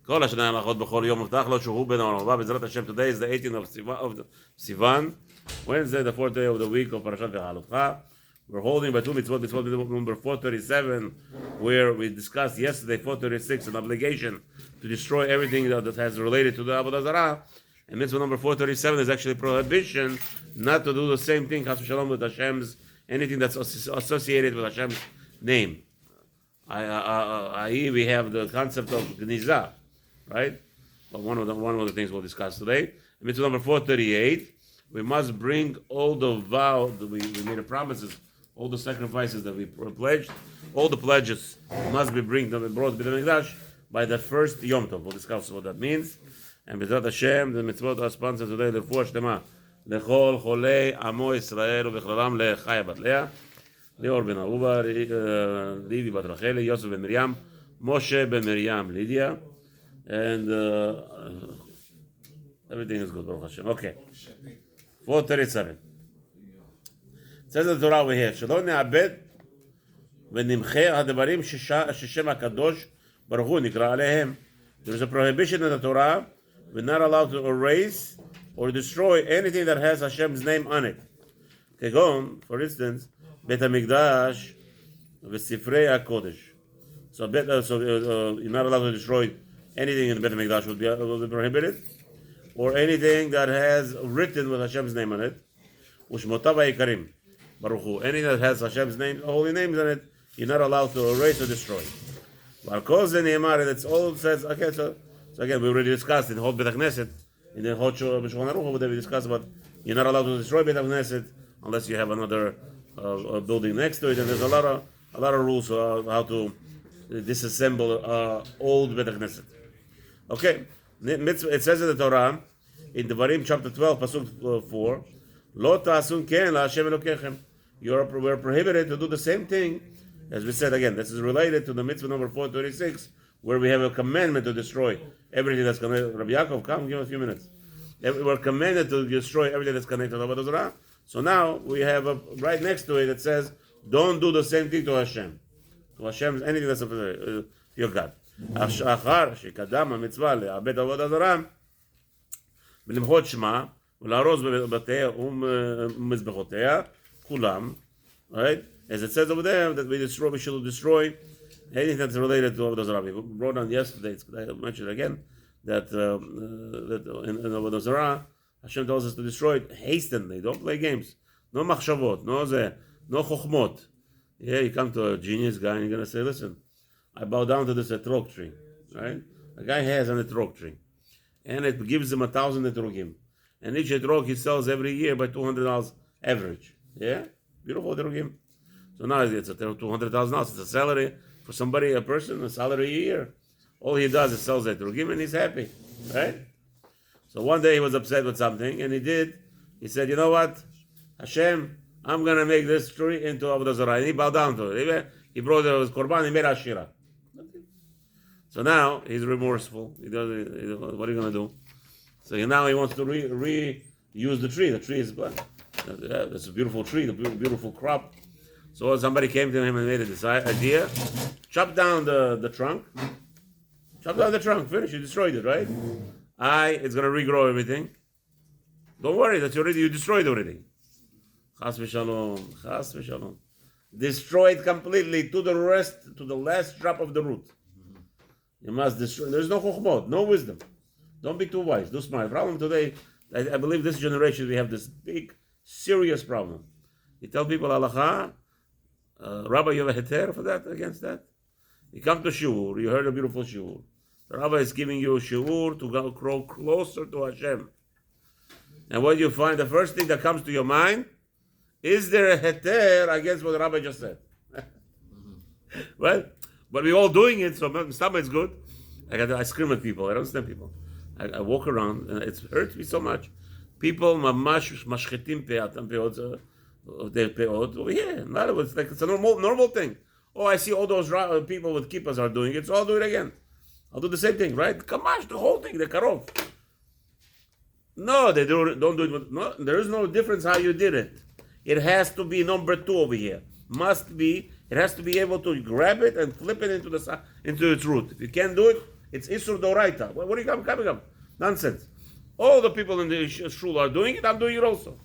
כל השנה הלכות בכל יום מובטח לו שהוא בן העולם. בעזרת השם, today is the 18th of Sivan, Wednesday, the fourth day of the week of Parashat Ve'halotcha. We're holding by two mitzvot, number 437, where we discussed yesterday, 436, an obligation to destroy everything that has related to the Avodah Zarah. And mitzvah number 437 is actually prohibition not to do the same thing, chas v'shalom, with Hashem's, anything that's associated with Hashem's name. I.e., we have the concept of Gnizah, right? But one of the things we'll discuss today. Mitzvah number 438, we must bring all the vow that we made the promises, all the sacrifices that we pledged, all the pledges must be brought to the Mikdash by the first Yom Tov. We'll discuss what that means. And B'ezrat Hashem, the mitzvot are sponsored today, L'refuah Shlema, L'chol Cholei Amo Yisrael, U'b'cholalam L'chaya Bat Leah, Lior ben Aruba, Levi bat Racheli, Yosef ben Miriam, Moshe ben Miriam, Lydia, and everything is good, Baruch Hashem. Okay. 437. It says in the Torah over here, שלא נאבד ונמחה הדברים ששם הקדוש ברוך הוא נקרא עליהם. There is a prohibition in the Torah. We're not allowed to erase or destroy anything that has Hashem's name on it. כגון, for instance, בית המקדש וספרי הקודש. So you're not allowed to destroy anything in the Beit HaMikdash will be prohibited, or anything that has written with Hashem's name on it. ושמותיו היקרים, ברוך הוא. Anything that has Hashem's name, holy names on it, you're not allowed to erase or destroy. ועל כל זה נאמר, and it's all says, okay, so again, we already discussed in Hot Beit HaKnesset, in the Hot B'Shulchan Aruch, we discussed about you're not allowed to destroy Beit HaKnesset unless you have another building next to it, and there's a lot of rules how to disassemble old Beit HaKnesset. Okay, it says in the Torah, in Devarim chapter 12, pasuk 4, Lo ta'asun ken la'Hashem Elokechem. We're prohibited to do the same thing, as we said again. This is related to the mitzvah number 426, where we have a commandment to destroy everything that's connected. Rabbi Yaakov, come, give us a few minutes. We're commanded to destroy everything that's connected to Avodah Zarah. So now we have right next to it that says, don't do the same thing to Hashem. To Hashem, anything that's your God. אחר שקדם המצווה לעבד עבודה זרה ולמחות שמה ולארוז בבתיה ומזבחותיה כולם, right? As it says over there that we should destroy anything that's related to Avodah Zarah. We wrote down yesterday, I mentioned again, that in Avodah Zarah Hashem tells us to destroy it hastily. Don't play games. No machshavot, no chokhmot. Yeah, you come to a genius guy and you're going to say, listen, I bow down to this etrog tree, right? A guy has an etrog tree, and it gives him 1,000 etrogim. And each etrog he sells every year by $200 average. Yeah? Beautiful etrogim. So now it's $200,000. It's a salary for somebody, a person, a salary a year. All he does is sells etrogim and he's happy, right? So one day he was upset with something, and he said, you know what? Hashem, I'm going to make this tree into Avodah Zarah. And he bowed down to it. He brought it with Korban, he made Ashira. So now he's remorseful. What are you going to do? So now he wants to reuse the tree. The tree is, it's a beautiful tree, a beautiful crop. So somebody came to him and made this idea. Chop down the trunk. Chop down the trunk. Finish. You destroyed it, right? It's going to regrow everything. Don't worry, you destroyed already. Chas v'shalom. Chas v'shalom. Destroyed completely to the last drop of the root. You must destroy. There's no chokhmot, no wisdom. Don't be too wise, too smart. The problem today, I believe this generation, we have this big, serious problem. You tell people halacha, Rabbi, you have a heter for that, against that? You come to shiur, you heard a beautiful shiur. The Rabbi is giving you a shiur to grow closer to Hashem. And what you find, the first thing that comes to your mind, is there a heter against what the Rabbi just said? Well, but we're all doing it, so some it's good. I scream at people, I don't understand people. I walk around, and it hurts me so much. People mamash mashchetim peot their peot over here. In other words, it's a normal thing. Oh, I see all those people with kippas are doing it, so I'll do it again. I'll do the same thing, right? Kamash, the whole thing, the karov. No, they don't do it. No, there is no difference how you did it. It has to be number 2 over here. It has to be able to grab it and flip it into its root. If you can't do it, It's Isur Doraita. What are you coming up? Nonsense. All the people in the shul are doing it, I'm doing it also.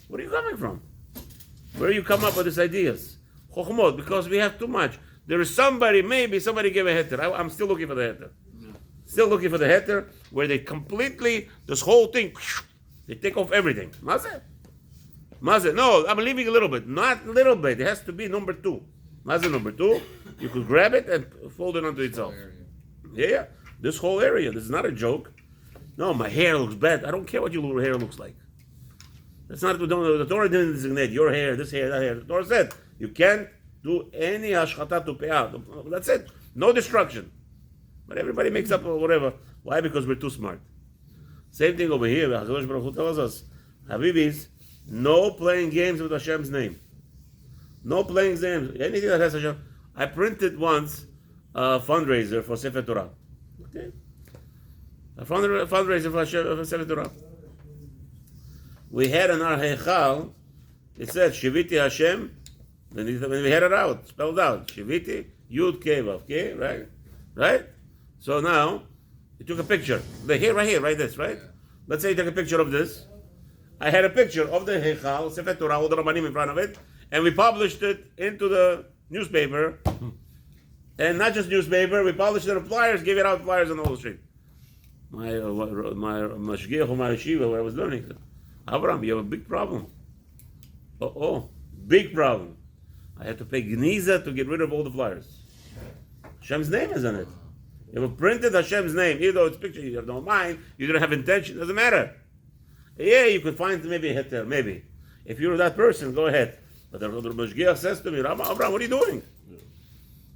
Where are you coming from? Where you come up with these ideas? Chochmot, because we have too much. There is maybe somebody gave a heter. I'm still looking for the heter. Still looking for the heter where they completely, this whole thing, they take off everything. Mazeh? No, I'm leaving a little bit. Not a little bit. It has to be number 2. Mazeh number 2. You could grab it and fold it onto itself. Yeah. This whole area. This is not a joke. No, my hair looks bad. I don't care what your hair looks like. That's not, the Torah didn't designate your hair, this hair, that hair. The Torah said, you can't do any hashchata to peah. That's it. No destruction. But everybody makes up whatever. Why? Because we're too smart. Same thing over here. HaKadosh Baruch Hu tells us, Habibis, no playing games with Hashem's name. No playing games. Anything that has Hashem. I printed once a fundraiser for Sefer Torah. Okay? A fundraiser for Sefer Torah. We had in our Heichal, it said, Shiviti Hashem, then we had it out, spelled out. Shiviti, Yud Kevav, okay, right? So now, you took a picture. Right here, right this, right? Let's say you took a picture of this. I had a picture of the Heichal, Sefer Torah, all the Rabbanim in front of it, and we published it into the newspaper. And not just newspaper, we published it in flyers, gave it out flyers on the whole street. My mashgiach of my yeshiva, where I was learning, Avram, you have a big problem. Big problem. I had to pay Gniza to get rid of all the flyers. Hashem's name is on it. You have printed Hashem's name, even though it's picture, you don't mind, you don't have intention, doesn't matter. Yeah, you could find maybe a heter, maybe. If you're that person, go ahead. But the mashgiach says to me, Avram, what are you doing?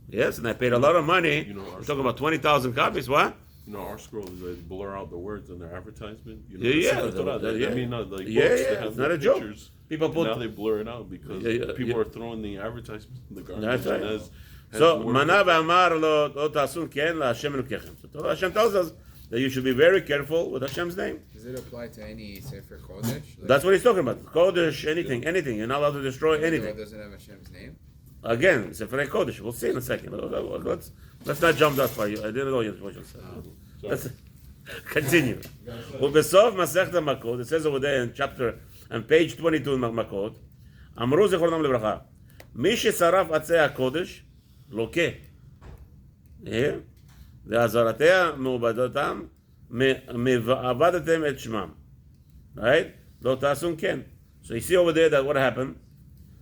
Yes, and I paid a lot of money. We're talking about 20,000 copies, what? Our scrolls, they blur out the words in their advertisement. I mean, like books, it's not a joke. Pictures, people put now they blur it out because people are throwing the advertisements in the garbage. That's right. So, Mana ve'amar lo ta'asun ken la'Hashem elokechem. So Hashem tells us that you should be very careful with Hashem's name. Does it apply to any Sefer Kodesh? That's what he's talking about. Kodesh, anything. You're not allowed to destroy anything. Does it have Hashem's name? Again, Sefer Kodesh. We'll see in a second. Let's not jump that far. I didn't know what you said. Let's continue. Ubesov Masechta Makot. It says over there in chapter, on page 22 in Makot, Amru Zechronam Lebracha, Mi shesaraf atzei HaKodesh, loke. Here. Ve'azaratea me'ubadatam me'avadetem et shmam. Right? Lo ta'asun ken. So you see over there that what happened?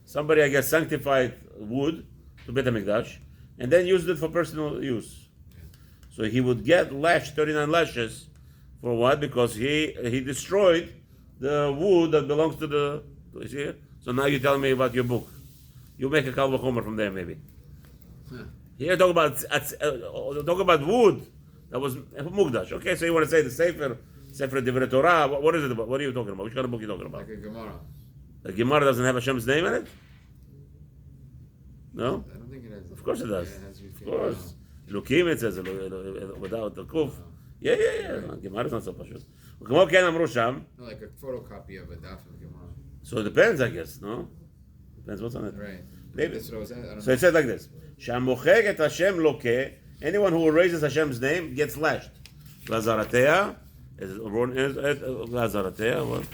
Somebody, I guess, sanctified wood to Beit HaMikdash and then used it for personal use. So he would get lashed, 39 lashes, for what? Because he destroyed the wood that belongs to the. You see? So now you're telling me about your book. You make a Kal V'chomer from there, maybe. Here, talk about wood that was Mukdash. Okay, so you want to say the Sefer Divrei Torah? What is it about? What are you talking about? Which kind of book are you talking about? Like a Gemara. The Gemara doesn't have Hashem's name in it? No? I don't think it has. Of course it does. Yeah, Of course. Lukim, it says without the kuf. Yeah. Gemara is not so pashut. כמו כן אמרו שם. No, like a photocopy of a daf of Gemara. So it depends, I guess, no? Depends what's on it. Right. Maybe. That's what I was at. I don't So it says like this. שהמוחק את השם לוקה, anyone who erases Hashem's name gets lashed. Lazaratea, what?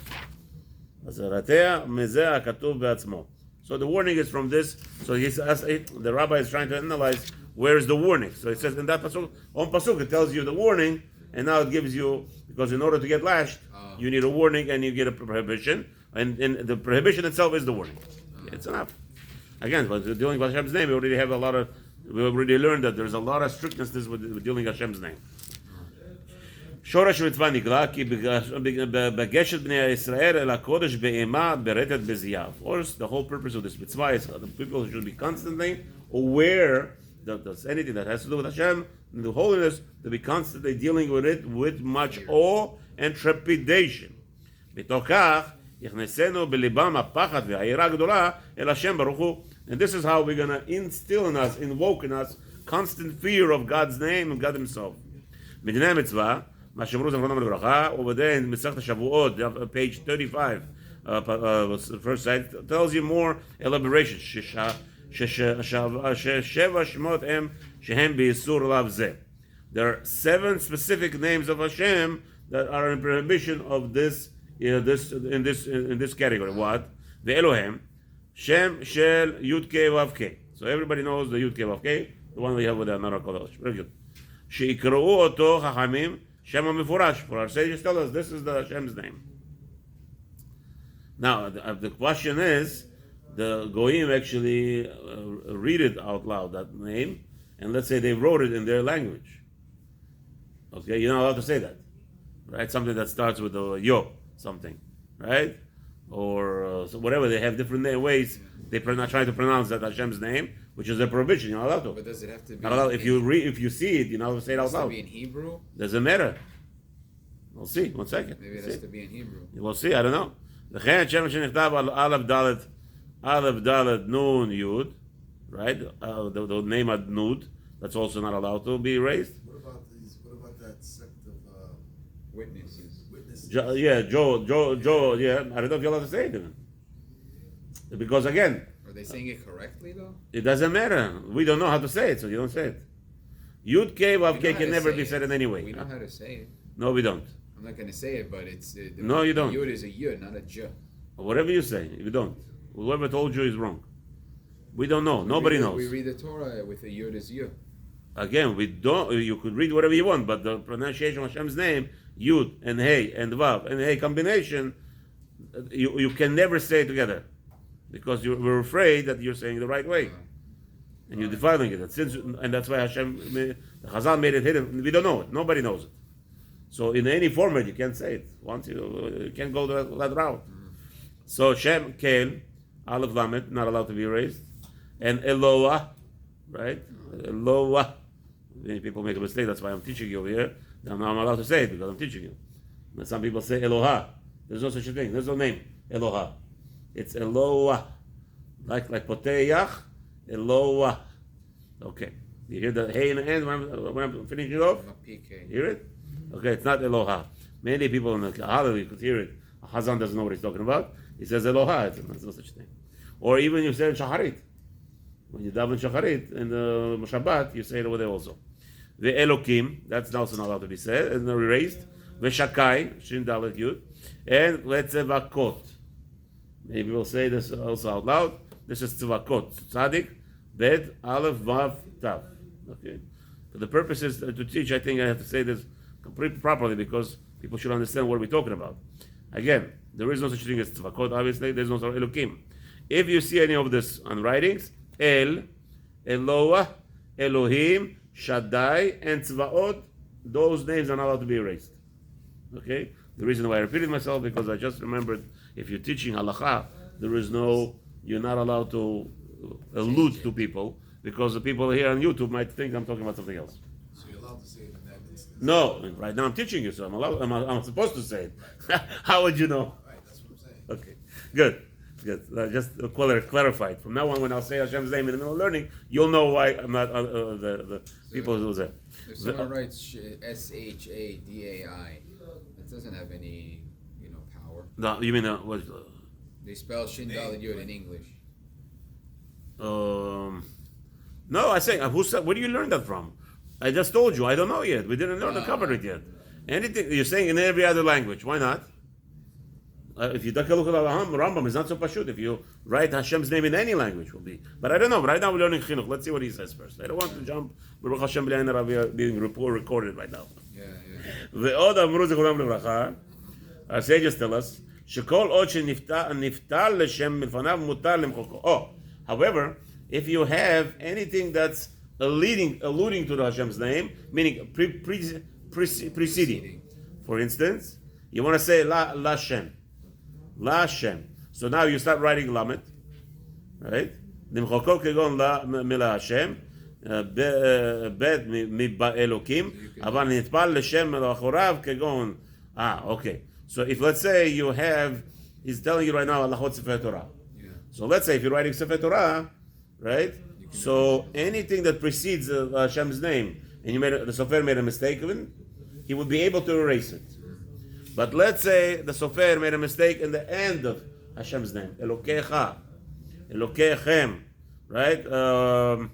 Lazaratea, מזה הכתוב בעצמו. So the warning is from this. So the rabbi is trying to analyze where is the warning. So it says in that pasuk, on pasuk, it tells you the warning, and now it gives you, because in order to get lashed, you need a warning and you get a prohibition, and the prohibition itself is the warning. It's enough. Again, but dealing with Hashem's name, we already learned that there's a lot of strictness with dealing with Hashem's name. שורש מצווה נגלה כי בגשת בני ישראל אל הקודש באימה ברטט בזיעה. Of course, the whole purpose of this mitzvah is that the people should be constantly aware that there's anything that has to do with Hashem, the holiness, to be constantly dealing with it with much awe and trepidation. מתוך כך, יכנסנו בליבם הפחד והיראה הגדולה אל השם ברוך הוא. And this is how we're going to instill in us, invoke in us, constant fear of God's name and God Himself. מדיני המצווה, מה שאמרו זכרונם לברכה, over there in מסכת השבועות, page 35, first side, tells you more elaboration. ששבע שמות הם שהם באיסור לאו זה. There are 7 specific names of Hashem that are in prohibition of this, in this category. What? The Elohim, Shem, Shel, Yud K, Vav K. So everybody knows the Yud K, Vav K, the one we have with the Nara Kodesh. Very good. Sheikro'u oto Chachamim, Shem HaMefurash. For our sages tell us this is the Hashem's name. Now, the question is, the Goyim actually read it out loud, that name, and let's say they wrote it in their language. Okay, you're not allowed to say that, right? Something that starts with a yo, something, right? Or so whatever, they have different ways. They're not trying to pronounce that Hashem's name, which is a prohibition. You're not allowed to. But does it have to be? Not allowed. If you see it, you're not allowed to say it out loud. It has to be in Hebrew? Doesn't matter. We'll see. 1 second. Maybe it has to be in Hebrew. We'll see. I don't know. לכן שם שנכתב על Aleph Dalet Nun Yud, right? The name of Nud, that's also not allowed to be erased. What about that sect of Witnesses. witnesses? Yeah, Joe, yeah. I don't know if you're allowed to say it even. Because again, Are they saying it correctly though? it doesn't matter. We don't know how to say it, so you don't say it. Yud K, Vav We K know how can to never say be it. said in any way. We know how to say it. No, we don't. I'm not going to say it, but it's... No, you don't. Yud is a yud, not a j. Whatever you say, you don't. Whoever told you is wrong. We don't know. Nobody knows. We read the Torah with a yud is yud. Again, we don't. You could read whatever you want, but the pronunciation of Hashem's name, Yud and Hey and Vav and Hey combination, you can never say it together, because we're afraid that you're saying it the right way, and you're defiling it. And that's why the Chazal made it hidden. We don't know it. Nobody knows it. So in any format, you can't say it. Once you can't go that route. So Shem, Kel, Aleph Lamed, not allowed to be erased, and Eloah, right? Eloah. Many people make a mistake. That's why I'm teaching you over here. Now I'm allowed to say it because I'm teaching you. And some people say Eloha. There's no such a thing. There's no name. Eloha. It's Eloah. Like Poteyach, Eloah. Okay. You hear the hey in the end when I'm finishing it off? PK. Hear it? Okay, it's not Eloha. Many people in the Hallel, you could hear it. Hazan doesn't know what he's talking about. He says Eloha. There's no such thing. Or even you say in Shacharit. When you daven Shacharit in the Shabbat, you say it over there also. The Elokim, that's also not allowed to be said, and erased. The Shakai, Shin Dalet Yud, and Letzevakot. Maybe we'll say this also out loud. This is Tzevakot. Tzadik, Bet, Aleph, Vav, Tav. Okay. For the purposes to teach, I think I have to say this completely properly because people should understand what we're talking about. Again, there is no such thing as Tzevakot, obviously. There's no such Elokim. If you see any of this on writings, El, Eloah, Elohim, Shaddai, and Tzvaot, those names are not allowed to be erased. Okay? The reason why I repeated myself because I just remembered if you're teaching halakha, you're not allowed to allude to people because the people here on YouTube might think I'm talking about something else. So you're allowed to say it in that instance. No, right now I'm teaching you, so I'm supposed to say it. How would you know? Right, that's what I'm saying. Okay, good. Just clarified. From now on, when I'll say Hashem's name in the middle of learning, you'll know why I'm not the people who say. If someone writes Shadai, that doesn't have any, power. No, you mean what? They spell Shin Dalet Yud in English. No, I say who said? Where do you learn that from? I just told you. I don't know yet. We didn't learn the cover it yet. Anything you're saying in every other language? Why not? If you take a look at the Rambam, it's not so pashut. If you write Hashem's name in any language, will be. But I don't know. Right now we're learning chinuch. Let's see what he says first. I don't want to jump. Baruch Hashem b'le'ayin hara being recorded right now. ועוד אמרו זכרונם לברכה, our sages tell us, שכל עוד שנפטר לשם מלפניו מותר למחוקו. Oh, however, if you have anything that's alluding to the Hashem's name, meaning preceding. For instance, you want to say La Shem. La Shem. So now you start writing Lamet, right? למחוקו כגון מילה השם, בית מבאלוקים, אבל נטפל לשם לאחוריו כגון, okay. So if let's say you have, he's telling you right now, Alachot Sefer Torah. So let's say if you're writing Sefer Torah, right? So anything that precedes Hashem's name, and the Sofer made a mistake even, he would be able to erase it. But let's say the Sofer made a mistake in the end of Hashem's name, Elokecha, Elokechem, right? Elokim,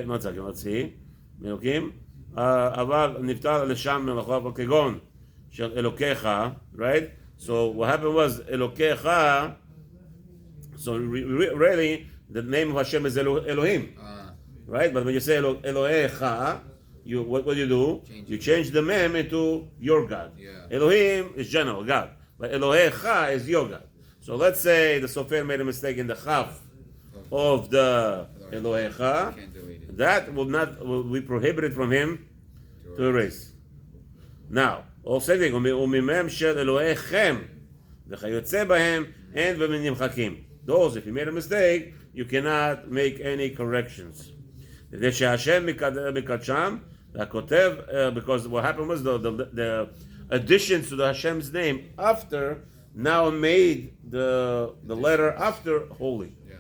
not second, let's see. Elokim, אבל נפטר לשם מלאכו כגון של אלוקיך, right? So what happened was אלוקיך, so really the name of Hashem is Elohim, right? But when you say Elohecha, what do? You change the mem into your God. Yeah. Elohim is general God, but Elohecha is your God. So let's say the Sofer made a mistake in the chaf of the Elohecha. Can't delete it. That will be prohibited from him to erase. Now, also thing, וממם של אלוהיכם וכיוצא בהם אין ונמחקים. Those, if you made a mistake, you cannot make any corrections. כדי שהשם מקדשם, והכותב, because what happened was the additions to the Hashem's name after now made the letter after holy. Yeah.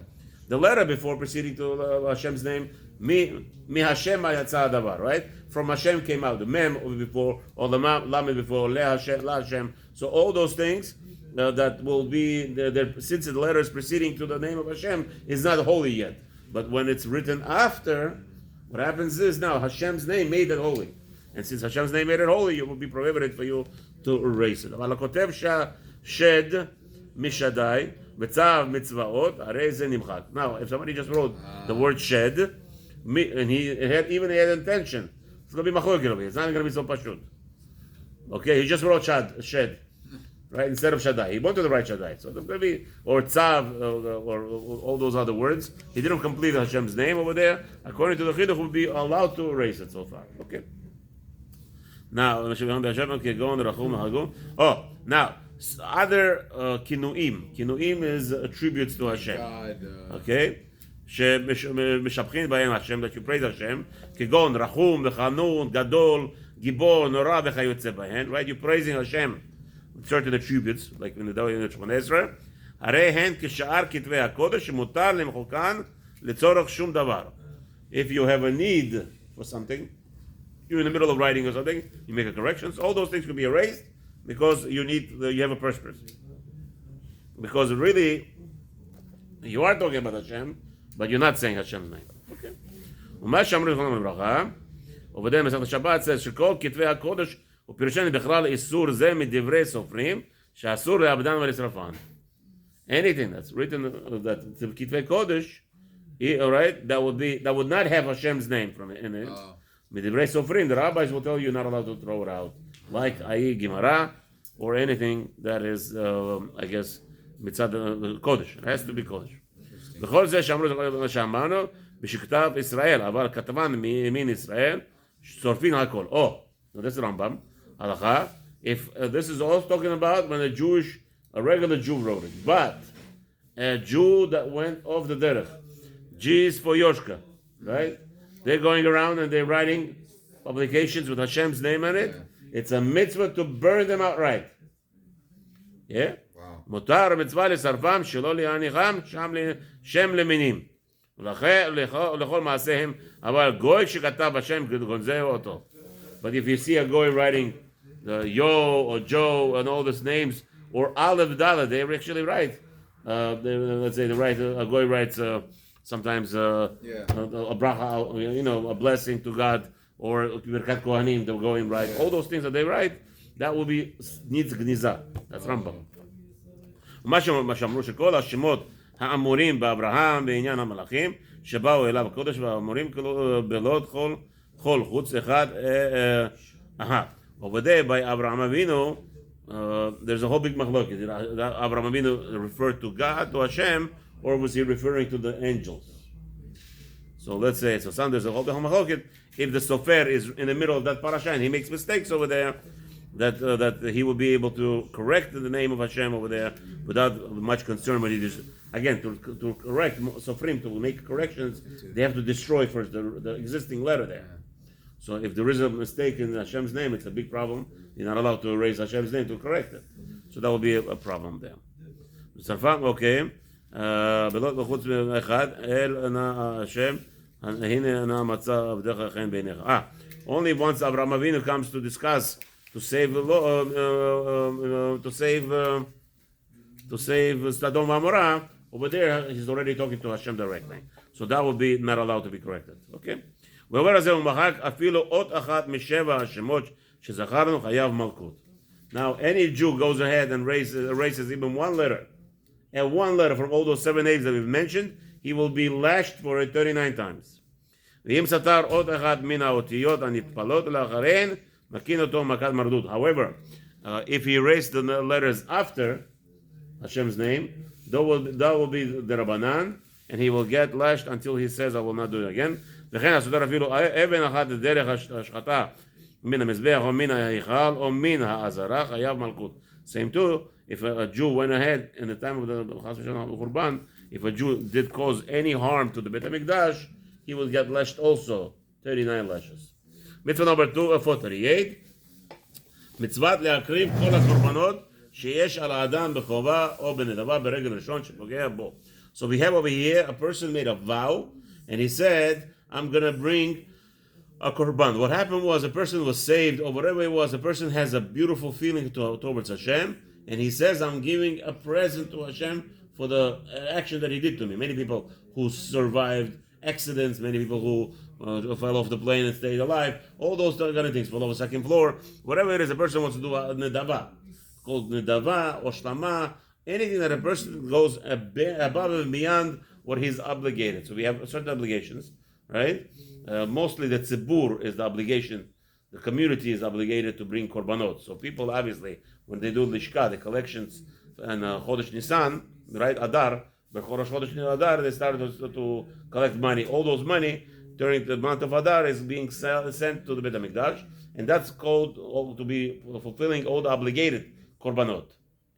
The letter before proceeding to Hashem's name, mi Hashem yatsa hadavar, right? From Hashem came out the mem before, or the lamed before, le Hashem. So all those things that will be since the letter is proceeding to the name of Hashem is not holy yet. But when it's written after, what happens is now Hashem's name made it holy, and since Hashem's name made it holy, it will be prohibited for you to erase it. אבל הכותב שד משדי בצו מצוות הרי זה נמחק. Now, if somebody just wrote the word shed, and he had intention, it's going to be machloek. It's not going to be so pashut. Okay, he just wrote shed, right, instead of Shaddai. He wanted to write Shaddai. So it's going to be, or Tzav, or all those other words. He didn't complete Hashem's name over there. According to the Chiduch, would be allowed to erase it so far. Okay. Now, now, other kinuim. Kinuim is attributes to Hashem. God, Okay? שמשבחין בהם השם, that you praise Hashem, כגון רחום וחנון, גדול, גיבור, נורא וכיוצא בהן, right? You're praising Hashem with certain attributes, like in the Dawah Shemon Ezra, הרי הן כשאר כתבי הקודש שמותר למחוקן לצורך שום דבר. If you have a need for something, you're in the middle of writing or something, you make a correction, so all those things can be erased because you have a purpose. Because really, you are talking about Hashem, but you're not saying Hashem's name. Okay. ומה שאמרו לכם בברכה, ובדי מסכת השבת says שכל כתבי הקודש ופירושן בכלל איסור זה מדברי סופרים שאסור לאבדן ולשרפן. Anything that's written that כתבי קודש, alright, that would not have Hashem's name in it. מדברי סופרים, the rabbis will tell you you're not allowed to throw it out, like Ayi Gemara or anything that is, I guess, מצד קודש. It has to be קודש. בכל זה שאמרנו בשכתב ישראל, אבל כתבן מימין ישראל, שורפין הכל. Now this is Rambam, הלכה. If this is also talking about when a regular Jew wrote it, but a Jew that went off the derech, G is for Yoshka, right? They're going around and they're writing publications with Hashem's name on it. It's a mitzvah to burn them outright. Yeah? מותר מצווה לשרפם שלא להניחם שם למינים ולכל מעשיהם, אבל גוי שכתב השם גונזהו אותו. But if you see a goy writing Yo or Joe and all these names, or Aleph Dalet, they actually write, let's say a goy writes sometimes a bracha, a blessing to God, or Birkat Kohanim, they'll go and write. All those things that they write, that will be needs gniza. That's Rambam. מה שאמרו שכל השמות האמורים באברהם בעניין המלאכים שבאו אליו הקודש והאמורים בלוד כל חוץ אחד over there by Abraham Avinu, there's a whole big machlokes. Did Abraham Avinu refer to God, to Hashem, or was he referring to the angels? So let's say, there's a whole big machlokes. If the sofer is in the middle of that parasha and he makes mistakes over there, that he will be able to correct the name of Hashem over there without much concern. When he just, again, to correct Sofrim, to make corrections, they have to destroy first the existing letter there. So if there is a mistake in Hashem's name, it's a big problem. You're not allowed to erase Hashem's name to correct it. So that will be a problem there. Okay. בחוץ אחד אל השם הנה נא מצא עבדך חן בעיניך. Only once Avraham Avinu comes to discuss to save Sodom Amorah, over there he's already talking to Hashem directly. So that will be not allowed to be corrected. Okay? והעובר הזה הוא מחק אפילו אות אחת משבע השמות שזכרנו חייב מלכות. Now, any Jew goes ahead and erases even one letter, and one letter from all those 7 names that we've mentioned, he will be lashed for it 39 times. ואם סתר אות אחת מן האותיות הנטפלות לאחריהן, מקין אותו מכת מרדות. However, if he erased the letters after Hashem's name, that will be the Rabbanan, and he will get lashed until he says, I will not do it again. וכן הסותר אפילו אבן אחת דרך השחתה מן המזבח או מן ההיכל או מן העזרה חייב מלכות. Same too, if a Jew went ahead in the time of the Chas v'Shalom Churban, if a Jew did cause any harm to the Beit HaMikdash, he will get lashed also, 39 lashes. Mitzvah number 438, מצוות להקריב כל הקורבנות שיש על האדם בחובה או בנדבה ברגל ראשון שפוגע בו. So we have over here a person made a vow, and he said, I'm going to bring a korban. What happened was a person was saved, or whatever it was, a person has a beautiful feeling towards Hashem, and he says, I'm giving a present to Hashem for the action that he did to me. Many people who survived accidents, many people who fell off the plane and stayed alive, all those kind of things, fall off the second floor, whatever it is, a person wants to do a nedava, called nedava or shlama, anything that a person goes above and beyond what he's obligated. So we have certain obligations, right? Mostly the tzibur is the obligation. The community is obligated to bring korbanot. So people, obviously, when they do lishka, the collections, and Chodesh Nisan, right, Adar, but Chodesh Adar, they started to collect money. All those money during the month of Adar is being sent to the Beit HaMikdash, and that's called to be fulfilling all the obligated korbanot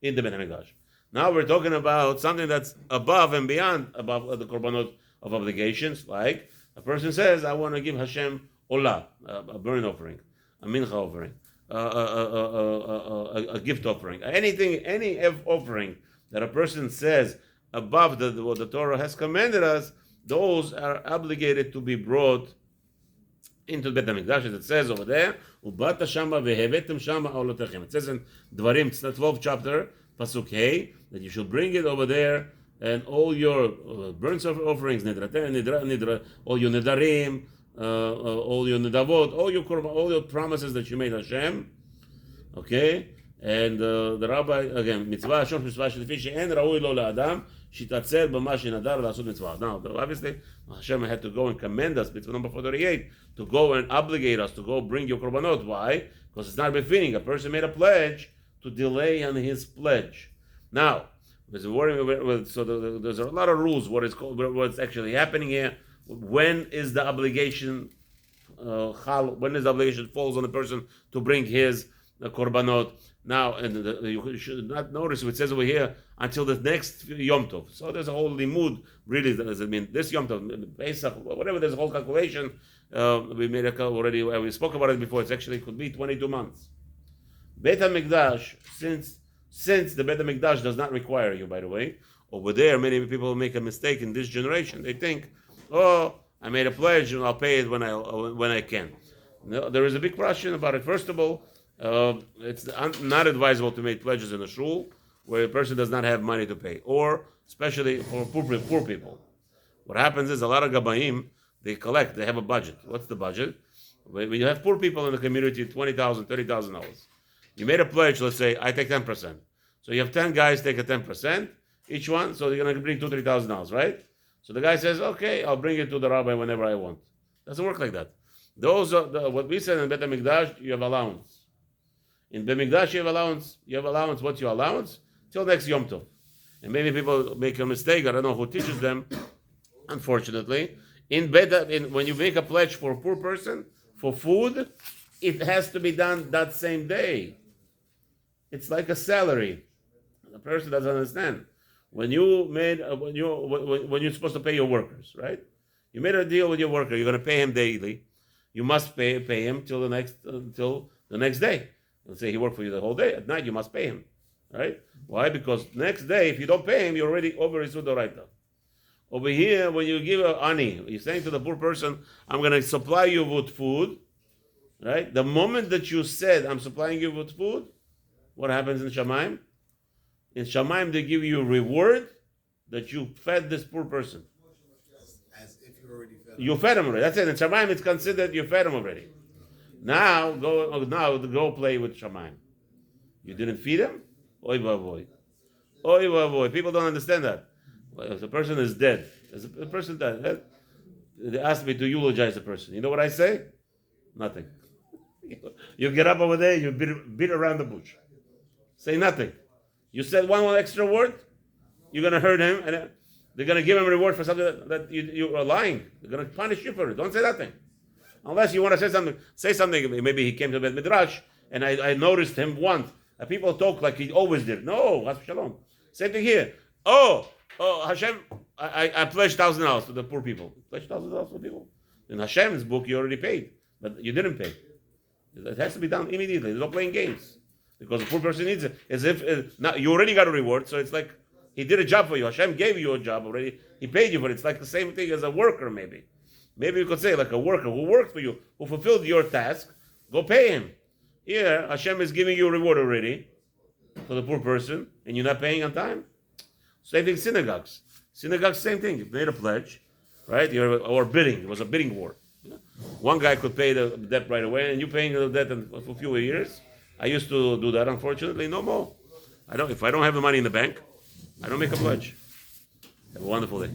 in the Beit HaMikdash. Now we're talking about something that's above and beyond above the korbanot of obligations, like a person says, I want to give Hashem olah, a burnt offering, a mincha offering, a gift offering, any offering that a person says above what the Torah has commanded us, those are obligated to be brought into the Beit HaMikdash, as it says over there, ובאת שמה והבאתם שמה עולותיכם. It says in Dvarim, it's the 12th chapter, Pasuk Hey, that you should bring it over there, and all your burnt offerings, all your nedarim, all your nedavot, all your promises that you made Hashem, okay? And the rabbi, again, mitzvah shor mitzvah shelifi she'en raui lo la'adam shitatzer b'ma shenadar la'asut mitzvah. Now, obviously, Hashem had to go and command us, mitzvah number 438, to go and obligate us to go bring your korbanot. Why? Because it's not befitting. A person made a pledge to delay on his pledge. Now, there's a there's a lot of rules. What's actually happening here? When is the obligation? When is the obligation falls on the person to bring his korbanot? Now, and you should not notice it says over here until the next Yom Tov. So there's a whole limud. Really, does it mean this Yom Tov, Pesach, whatever? There's a whole calculation. We made a already. We spoke about it before. It's actually could be 22 months. Beit HaMikdash, since the Beit HaMikdash does not require you, by the way, over there, many people make a mistake in this generation. They think, oh, I made a pledge and I'll pay it when I can. No, there is a big question about it. First of all, it's not advisable to make pledges in a shul where a person does not have money to pay, or especially for poor people. What happens is a lot of gabayim, they have a budget. What's the budget? When you have poor people in the community, $20,000, $30,000. You made a pledge, let's say, I take 10%. So you have 10 guys take a 10%, each one, so you're going to bring $2,000, $3,000, right? So the guy says, okay, I'll bring it to the rabbi whenever I want. Doesn't work like that. Those are what we said in Beit HaMikdash, you have allowance. In Beit HaMikdash, you have allowance. You have allowance. What's your allowance? Till next Yom Tov. And maybe people make a mistake. I don't know who teaches them, unfortunately. When you make a pledge for a poor person, for food, it has to be done that same day. It's like a salary. The person doesn't understand. When you're supposed to pay your workers, right? You made a deal with your worker. You're going to pay him daily. You must pay him till the next day. Let's say he worked for you the whole day. At night, you must pay him, right? Why? Because next day, if you don't pay him, you're already over his right now. Over here, when you give a ani, you're saying to the poor person, I'm going to supply you with food, right? The moment that you said, I'm supplying you with food, what happens in Shamayim? In Shamayim, they give you a reward that you fed this poor person. As if you already fed You fed him already. That's it. In Shamayim, it's considered you fed him already. Now go play with Shamayim. You didn't feed him? Oy vavoy. Oy vavoy. People don't understand that. If the person is dead, the person died. They asked me to eulogize the person. You know what I say? Nothing. You get up over there, you beat around the bush. Say nothing. You said one extra word, you're going to hurt him, and they're going to give him a reward for something that you are lying. They're going to punish you for it. Don't say nothing. Unless you want to say something. Say something. Maybe he came to the Midrash, and I noticed him once. People talk like he always did. No, Has Shalom. Same thing here. Oh, Hashem, I pledged $1,000 to the poor people. Pledged $1,000 to people. In Hashem's book, you already paid, but you didn't pay. It has to be done immediately. There's no playing games. Because the poor person needs it. As if now you already got a reward, so it's like he did a job for you. Hashem gave you a job already. He paid you for it. It's like the same thing as a worker, maybe. Maybe you could say like a worker who worked for you, who fulfilled your task, go pay him. Here, Hashem is giving you a reward already for the poor person, and you're not paying on time. Same thing synagogues. Synagogues, same thing. You made a pledge, right? Or bidding. It was a bidding war. One guy could pay the debt right away, and you paying the debt for a few years. I used to do that, unfortunately, no more. If I don't have the money in the bank, I don't make a pledge. Have a wonderful day.